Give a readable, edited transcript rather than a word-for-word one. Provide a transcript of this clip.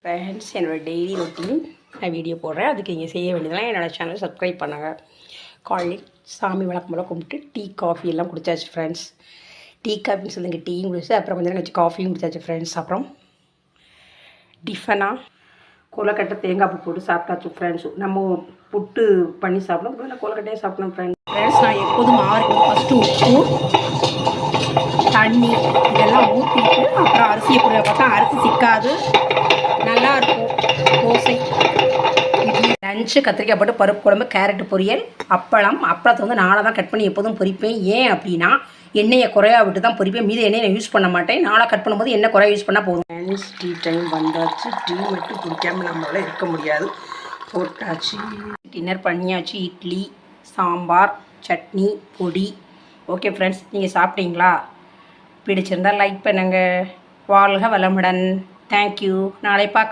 Friends, என்னோடய daily routine நான் video போடுறேன். அதுக்கு நீங்கள் செய்ய வேண்டியதெல்லாம் என்னோடய சேனல் சப்ஸ்கிரைப் பண்ணுங்கள். காலையில் சாமி விளக்கு மேலே கும்பிட்டு டீ காஃபி எல்லாம் குடித்தாச்சு ஃப்ரெண்ட்ஸ். டீ காஃபின்னு சொல்லுங்க, டீயும் குடிச்சு அப்புறம் கொஞ்சம் நேரம் வச்சு காஃபியும் குடித்தாச்சு ஃப்ரெண்ட்ஸ். அப்புறம் டிஃபனாக கொலக்கட்டை தேங்காய் பூ போட்டு சாப்பிட்டாச்சு ஃப்ரெண்ட்ஸ். நம்ம புட்டு பண்ணி சாப்பிடணும், இல்லை கொலக்கட்டையே சாப்பிடணும் ஃப்ரெண்ட்ஸ். நான் எப்போதும் ஃபஸ்ட்டு உப்பு தண்ணி இதெல்லாம் ஊற்றிட்டு அப்புறம் அரிசியை போட பார்த்தா அரிசி சிக்காது, நல்லாயிருக்கும். தோசை, இட்லி, லஞ்சு கத்திரிக்காய் போட்டு பருப்பு குழம்பு, கேரட்டு பொரியல், அப்பளத்தை வந்து நானாக தான் கட் பண்ணி எப்போதும் பொரிப்பேன். ஏன் அப்படின்னா எண்ணெயை குறையா விட்டு தான் பொரிப்பேன். மீது எண்ணெயை நான் யூஸ் பண்ண மாட்டேன். நானாக கட் பண்ணும்போது எண்ணெய் குறையா யூஸ் பண்ணால் போதும். ஃப்ரெண்ட்ஸ், டீ டைம் வந்தாச்சு. டீ மட்டும் குடிக்காமல் நம்மளால் இருக்க முடியாது. போட்டாச்சு, டின்னர் பண்ணியாச்சு. இட்லி, சாம்பார், சட்னி, பொடி. ஓகே ஃப்ரெண்ட்ஸ், நீங்கள் சாப்பிட்டீங்களா? பிடிச்சிருந்தால் லைக் பண்ணுங்கள். வாழ்க வளமுடன். தேங்க்யூ. நாளை பார்க்க